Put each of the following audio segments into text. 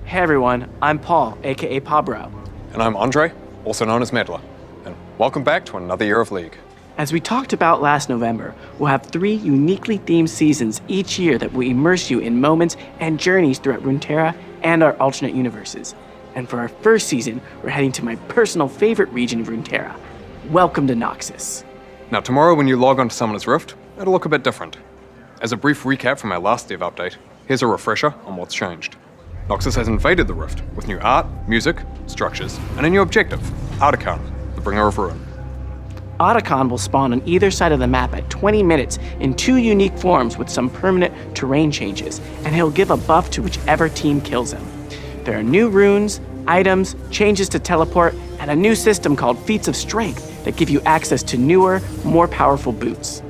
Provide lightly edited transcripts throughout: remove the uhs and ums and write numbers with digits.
Hey everyone, I'm Paul, aka Pabro. And I'm Andre, also known as Meddler. And welcome back to another year of League. As we talked about last November, we'll have 3 uniquely themed seasons each year that will immerse you in moments and journeys throughout Runeterra and our alternate universes. And for our first season, we're heading to my personal favorite region of Runeterra. Welcome to Noxus. Now tomorrow when you log on to Summoner's Rift, it'll look a bit different. As a brief recap from our last dev update, here's a refresher on what's changed. Noxus has invaded the Rift with new art, music, structures, and a new objective, Artican, the Bringer of Ruin. Otacon will spawn on either side of the map at 20 minutes in 2 unique forms with some permanent terrain changes, and he'll give a buff to whichever team kills him. There are new runes, items, changes to teleport, and a new system called Feats of Strength that give you access to newer, more powerful boots.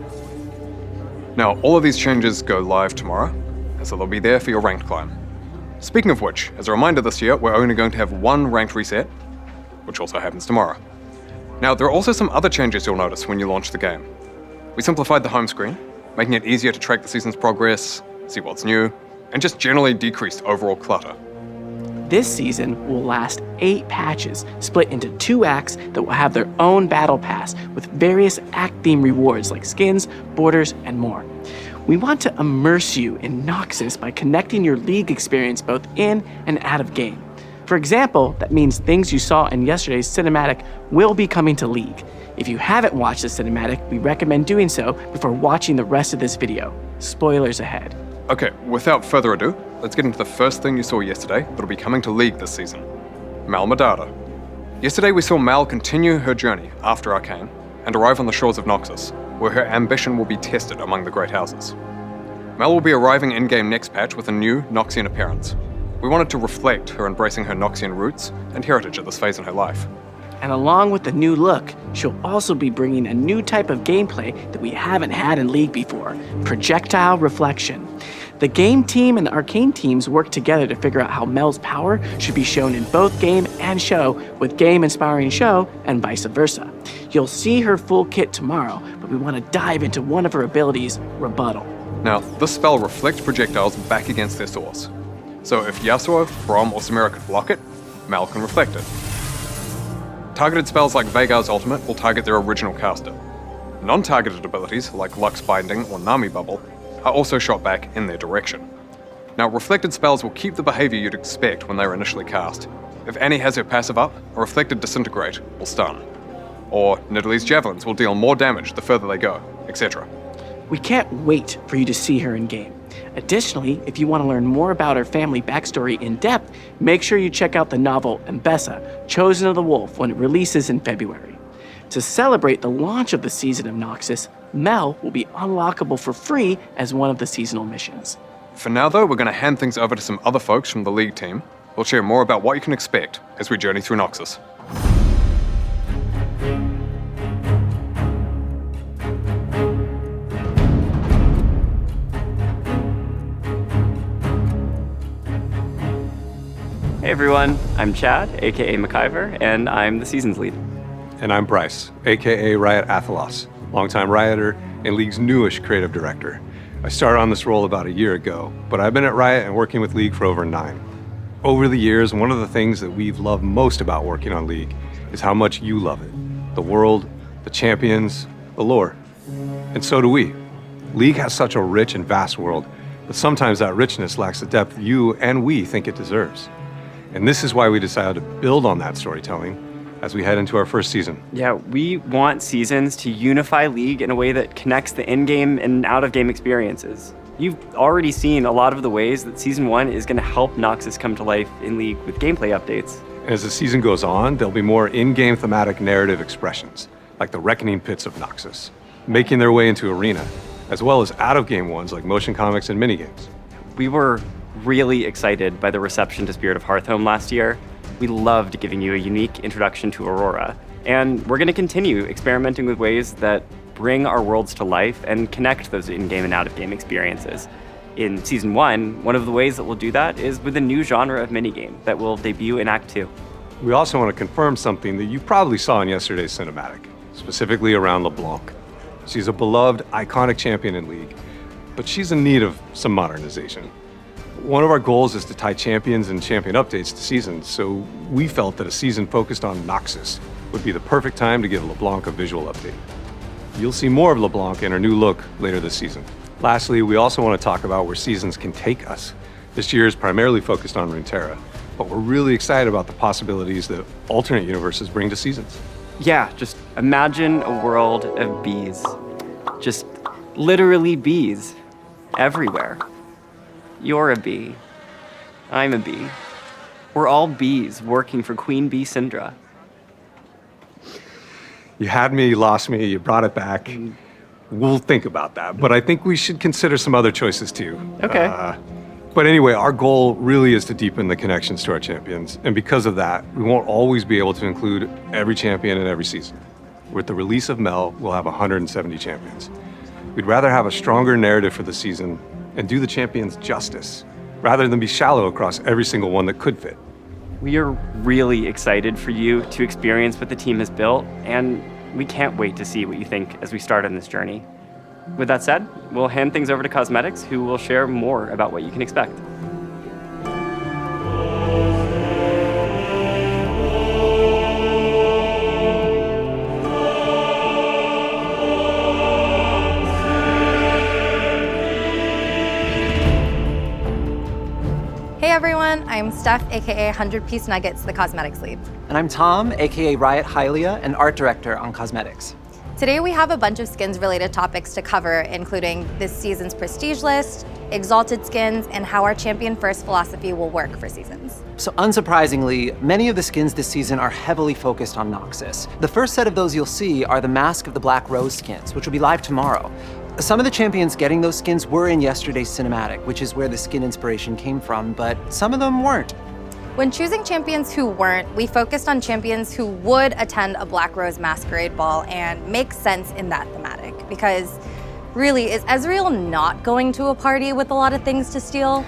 Now, all of these changes go live tomorrow, and so they'll be there for your ranked climb. Speaking of which, as a reminder this year, we're only going to have 1 ranked reset, which also happens tomorrow. Now, there are also some other changes you'll notice when you launch the game. We simplified the home screen, making it easier to track the season's progress, see what's new, and just generally decreased overall clutter. This season will last 8 patches, split into 2 acts that will have their own battle pass with various act-themed rewards like skins, borders, and more. We want to immerse you in Noxus by connecting your League experience both in and out of game. For example, that means things you saw in yesterday's cinematic will be coming to League. If you haven't watched the cinematic, we recommend doing so before watching the rest of this video. Spoilers ahead. Okay, without further ado, let's get into the first thing you saw yesterday that'll be coming to League this season. Mal Madada. Yesterday we saw Mal continue her journey after Arcane and arrive on the shores of Noxus, where her ambition will be tested among the Great Houses. Mal will be arriving in-game next patch with a new Noxian appearance. We wanted to reflect her embracing her Noxian roots and heritage at this phase in her life. And along with the new look, she'll also be bringing a new type of gameplay that we haven't had in League before, projectile reflection. The game team and the arcane teams work together to figure out how Mel's power should be shown in both game and show, with game inspiring show and vice versa. You'll see her full kit tomorrow, but we want to dive into one of her abilities, Rebuttal. Now, this spell reflects projectiles back against their source. So if Yasuo, Braum, or Samira could block it, Mal can reflect it. Targeted spells like Veigar's ultimate will target their original caster. Non-targeted abilities like Lux Binding or Nami Bubble are also shot back in their direction. Now, reflected spells will keep the behavior you'd expect when they were initially cast. If Annie has her passive up, a reflected Disintegrate will stun. Or Nidalee's javelins will deal more damage the further they go, etc. We can't wait for you to see her in game. Additionally, if you want to learn more about her family backstory in depth, make sure you check out the novel Mbessa, Chosen of the Wolf, when it releases in February. To celebrate the launch of the season of Noxus, Mel will be unlockable for free as one of the seasonal missions. For now though, we're going to hand things over to some other folks from the League team. We'll share more about what you can expect as we journey through Noxus. Hey everyone, I'm Chad, aka McIver, and I'm the seasons lead. And I'm Bryce, aka Riot Athelos, longtime Rioter and League's newish creative director. I started on this role about a year ago, but I've been at Riot and working with League for over 9. Over the years, one of the things that we've loved most about working on League is how much you love it. The world, the champions, the lore. And so do we. League has such a rich and vast world, but sometimes that richness lacks the depth you and we think it deserves. And this is why we decided to build on that storytelling as we head into our first season. Yeah, we want seasons to unify League in a way that connects the in-game and out-of-game experiences. You've already seen a lot of the ways that Season 1 is going to help Noxus come to life in League with gameplay updates. And as the season goes on, there'll be more in-game thematic narrative expressions, like the Reckoning Pits of Noxus, making their way into Arena, as well as out-of-game ones like motion comics and minigames. We were really excited by the reception to Spirit of Hearthhome last year. We loved giving you a unique introduction to Aurora, and we're going to continue experimenting with ways that bring our worlds to life and connect those in-game and out-of-game experiences. In Season 1, one of the ways that we'll do that is with a new genre of minigame that will debut in Act 2. We also want to confirm something that you probably saw in yesterday's cinematic, specifically around LeBlanc. She's a beloved, iconic champion in League, but she's in need of some modernization. One of our goals is to tie champions and champion updates to seasons, so we felt that a season focused on Noxus would be the perfect time to give LeBlanc a visual update. You'll see more of LeBlanc in her new look later this season. Lastly, we also want to talk about where seasons can take us. This year is primarily focused on Runeterra, but we're really excited about the possibilities that alternate universes bring to seasons. Yeah, just imagine a world of bees. Just literally bees everywhere. You're a bee. I'm a bee. We're all bees working for Queen Bee Syndra. You had me, you lost me, you brought it back. We'll think about that, but I think we should consider some other choices too. Okay. But anyway, our goal really is to deepen the connections to our champions, and because of that, we won't always be able to include every champion in every season. With the release of Mel, we'll have 170 champions. We'd rather have a stronger narrative for the season and do the champions justice, rather than be shallow across every single one that could fit. We are really excited for you to experience what the team has built, and we can't wait to see what you think as we start on this journey. With that said, we'll hand things over to Cosmetics, who will share more about what you can expect. Hey everyone, I'm Steph, aka 100 Piece Nuggets, the cosmetics lead. And I'm Tom, aka Riot Hylia, and art director on cosmetics. Today we have a bunch of skins related topics to cover, including this season's prestige list, exalted skins, and how our champion first philosophy will work for seasons. So unsurprisingly, many of the skins this season are heavily focused on Noxus. The first set of those you'll see are the Mask of the Black Rose skins, which will be live tomorrow. Some of the champions getting those skins were in yesterday's cinematic, which is where the skin inspiration came from, but some of them weren't. When choosing champions who weren't, we focused on champions who would attend a Black Rose Masquerade ball and make sense in that thematic. Because really, is Ezreal not going to a party with a lot of things to steal?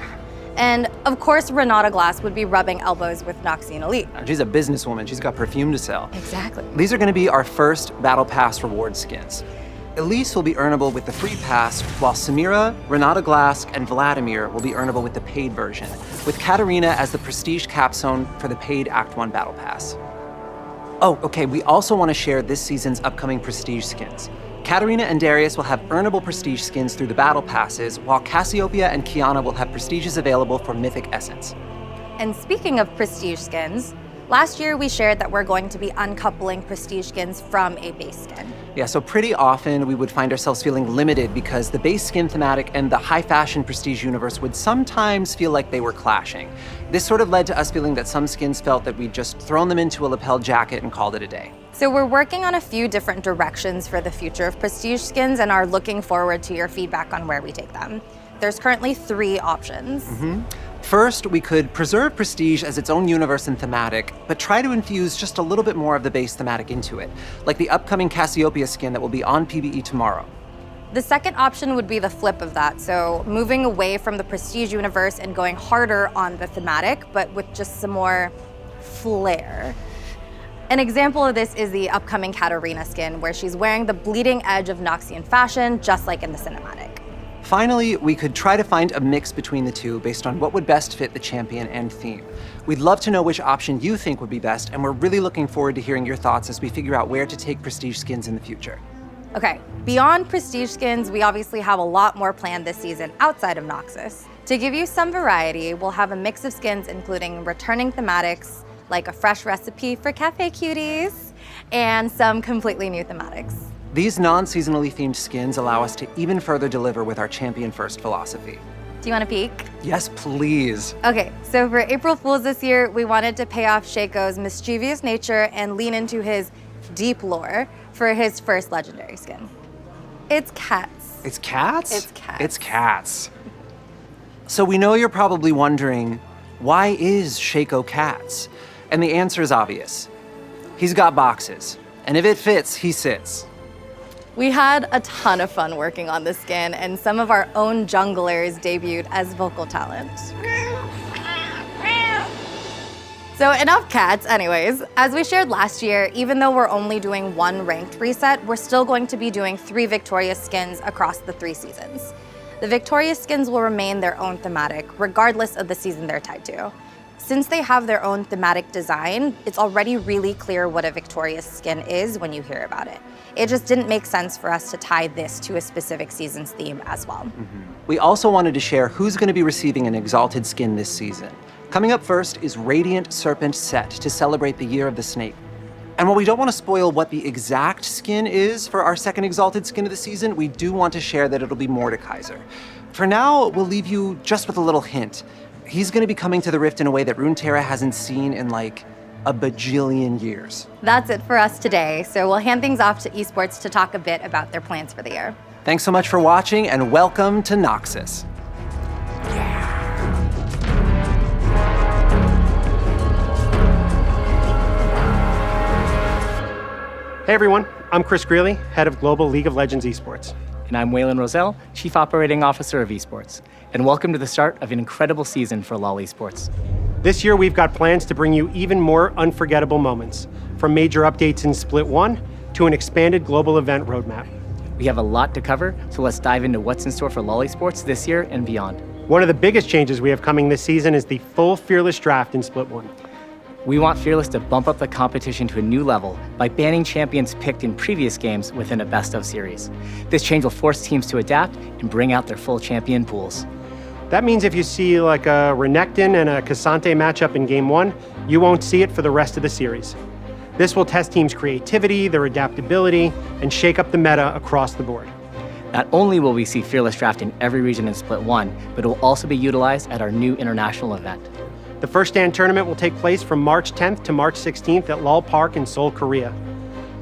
And of course, Renata Glass would be rubbing elbows with Noxian Elite. She's a businesswoman, she's got perfume to sell. Exactly. These are gonna be our first Battle Pass reward skins. Elise will be earnable with the free pass, while Samira, Renata Glass, and Vladimir will be earnable with the paid version, with Katarina as the prestige capstone for the paid Act 1 Battle Pass. Oh, okay, we also want to share this season's upcoming prestige skins. Katarina and Darius will have earnable prestige skins through the Battle Passes, while Cassiopeia and Kiana will have prestiges available for Mythic Essence. And speaking of prestige skins, last year we shared that we're going to be uncoupling prestige skins from a base skin. Yeah, so pretty often we would find ourselves feeling limited because the base skin thematic and the high fashion prestige universe would sometimes feel like they were clashing. This sort of led to us feeling that some skins felt that we'd just thrown them into a lapel jacket and called it a day. So we're working on a few different directions for the future of prestige skins and are looking forward to your feedback on where we take them. There's currently 3 options. First, we could preserve prestige as its own universe and thematic, but try to infuse just a little bit more of the base thematic into it, like the upcoming Cassiopeia skin that will be on PvE tomorrow. The second option would be the flip of that, so moving away from the prestige universe and going harder on the thematic, but with just some more flair. An example of this is the upcoming Katarina skin, where she's wearing the bleeding edge of Noxian fashion, just like in the cinematic. Finally, we could try to find a mix between the two based on what would best fit the champion and theme. We'd love to know which option you think would be best, and we're really looking forward to hearing your thoughts as we figure out where to take prestige skins in the future. Okay, beyond prestige skins, we obviously have a lot more planned this season outside of Noxus. To give you some variety, we'll have a mix of skins including returning thematics, like a fresh recipe for cafe cuties, and some completely new thematics. These non-seasonally themed skins allow us to even further deliver with our champion-first philosophy. Do you want to peek? Yes, please. Okay, so for April Fools this year, we wanted to pay off Shaco's mischievous nature and lean into his deep lore for his first legendary skin. It's cats. It's cats? It's cats. It's cats. So we know you're probably wondering, why is Shaco cats? And the answer is obvious. He's got boxes, and if it fits, he sits. We had a ton of fun working on this skin, and some of our own junglers debuted as vocal talent. So enough cats, anyways. As we shared last year, even though we're only doing 1 ranked reset, we're still going to be doing 3 victorious skins across the 3 seasons. The victorious skins will remain their own thematic, regardless of the season they're tied to. Since they have their own thematic design, it's already really clear what a victorious skin is when you hear about it. It just didn't make sense for us to tie this to a specific season's theme as well. We also wanted to share who's going to be receiving an Exalted skin this season. Coming up first is Radiant Serpent Set to celebrate the Year of the Snake. And while we don't want to spoil what the exact skin is for our second Exalted skin of the season, we do want to share that it'll be Mordekaiser. For now, we'll leave you just with a little hint. He's going to be coming to the Rift in a way that Runeterra hasn't seen in like a bajillion years. That's it for us today, so we'll hand things off to Esports to talk a bit about their plans for the year. Thanks so much for watching, and welcome to Noxus. Hey everyone, I'm Chris Greeley, head of Global League of Legends Esports. And I'm Waylon Roselle, Chief Operating Officer of Esports. And welcome to the start of an incredible season for LoL Esports. This year we've got plans to bring you even more unforgettable moments, from major updates in Split 1 to an expanded global event roadmap. We have a lot to cover, so let's dive into what's in store for LoL Esports this year and beyond. One of the biggest changes we have coming this season is the full Fearless draft in Split 1. We want Fearless to bump up the competition to a new level by banning champions picked in previous games within a best-of series. This change will force teams to adapt and bring out their full champion pools. That means if you see like a Renekton and a Cassante matchup in Game 1, you won't see it for the rest of the series. This will test teams' creativity, their adaptability, and shake up the meta across the board. Not only will we see Fearless draft in every region in Split 1, but it will also be utilized at our new international event. The First Stand tournament will take place from March 10th to March 16th at Lal Park in Seoul, Korea.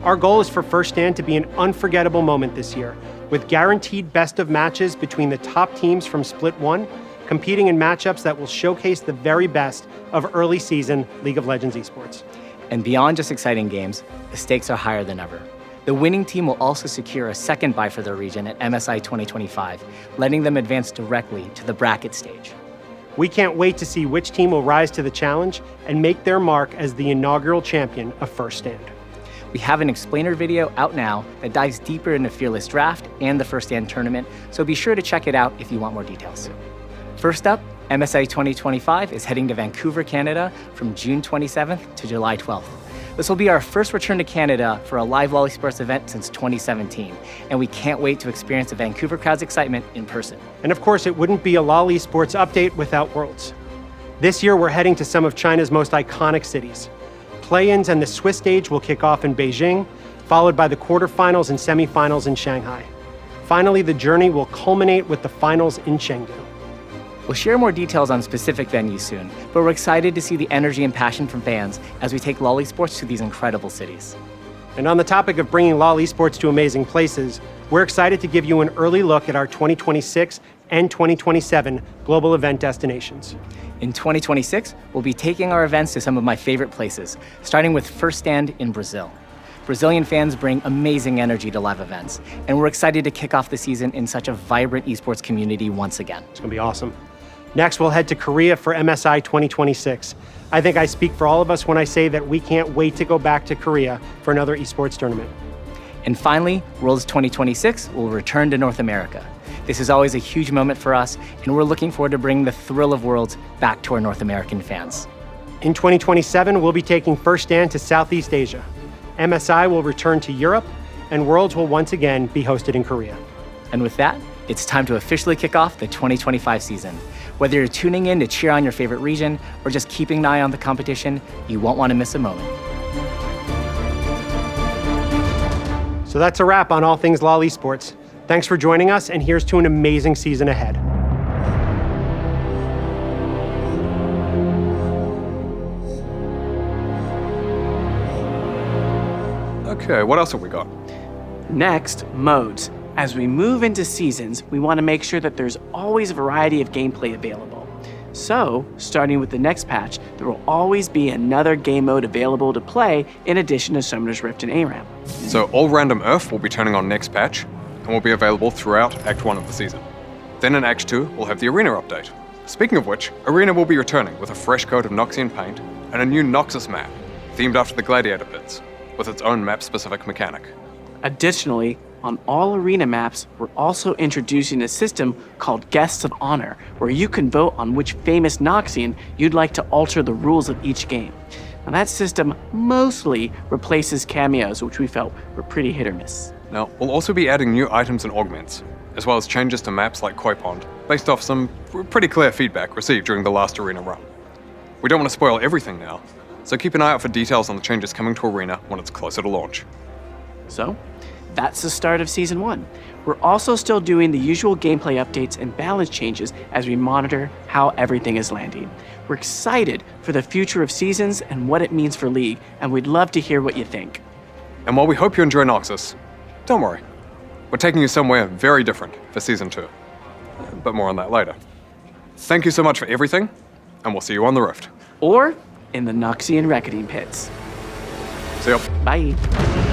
Our goal is for First Stand to be an unforgettable moment this year, with guaranteed best of matches between the top teams from Split 1, competing in matchups that will showcase the very best of early season League of Legends esports. And beyond just exciting games, the stakes are higher than ever. The winning team will also secure a second bye for their region at MSI 2025, letting them advance directly to the bracket stage. We can't wait to see which team will rise to the challenge and make their mark as the inaugural champion of First Stand. We have an explainer video out now that dives deeper into Fearless Draft and the First Stand tournament, so be sure to check it out if you want more details. First up, MSI 2025 is heading to Vancouver, Canada from June 27th to July 12th. This will be our first return to Canada for a live LoL Esports event since 2017, and we can't wait to experience the Vancouver crowd's excitement in person. And of course, it wouldn't be a LoL Esports update without Worlds. This year, we're heading to some of China's most iconic cities. Play-ins and the Swiss stage will kick off in Beijing, followed by the quarterfinals and semifinals in Shanghai. Finally, the journey will culminate with the finals in Chengdu. We'll share more details on specific venues soon, but we're excited to see the energy and passion from fans as we take LoL Esports to these incredible cities. And on the topic of bringing LoL Esports to amazing places, we're excited to give you an early look at our 2026 and 2027 global event destinations. In 2026, we'll be taking our events to some of my favorite places, starting with First Stand in Brazil. Brazilian fans bring amazing energy to live events, and we're excited to kick off the season in such a vibrant esports community once again. It's gonna be awesome. Next, we'll head to Korea for MSI 2026. I think I speak for all of us when I say that we can't wait to go back to Korea for another esports tournament. And finally, Worlds 2026 will return to North America. This is always a huge moment for us, and we're looking forward to bringing the thrill of Worlds back to our North American fans. In 2027, we'll be taking First Stand to Southeast Asia. MSI will return to Europe, and Worlds will once again be hosted in Korea. And with that, it's time to officially kick off the 2025 season. Whether you're tuning in to cheer on your favorite region or just keeping an eye on the competition, you won't want to miss a moment. So that's a wrap on all things LoL Esports. Thanks for joining us, and here's to an amazing season ahead. Okay, what else have we got? Next, modes. As we move into seasons, we want to make sure that there's always a variety of gameplay available. So, starting with the next patch, there will always be another game mode available to play in addition to Summoner's Rift and ARAM. So all random Earth will be turning on next patch and will be available throughout Act 1 of the season. Then in Act 2, we'll have the Arena update. Speaking of which, Arena will be returning with a fresh coat of Noxian paint and a new Noxus map, themed after the Gladiator pits, with its own map-specific mechanic. Additionally, On all arena maps, we're also introducing a system called Guests of Honor, where you can vote on which famous Noxian you'd like to alter the rules of each game. Now that system mostly replaces cameos, which we felt were pretty hit or miss. Now, we'll also be adding new items and augments, as well as changes to maps like Koi Pond, based off some pretty clear feedback received during the last arena run. We don't want to spoil everything now, so keep an eye out for details on the changes coming to Arena when it's closer to launch. So, that's the start of Season 1. We're also still doing the usual gameplay updates and balance changes as we monitor how everything is landing. We're excited for the future of Seasons and what it means for League, and we'd love to hear what you think. And while we hope you enjoy Noxus, don't worry. We're taking you somewhere very different for Season 2. But more on that later. Thank you so much for everything, and we'll see you on the Rift. Or in the Noxian Reckoning Pits. See ya. Bye.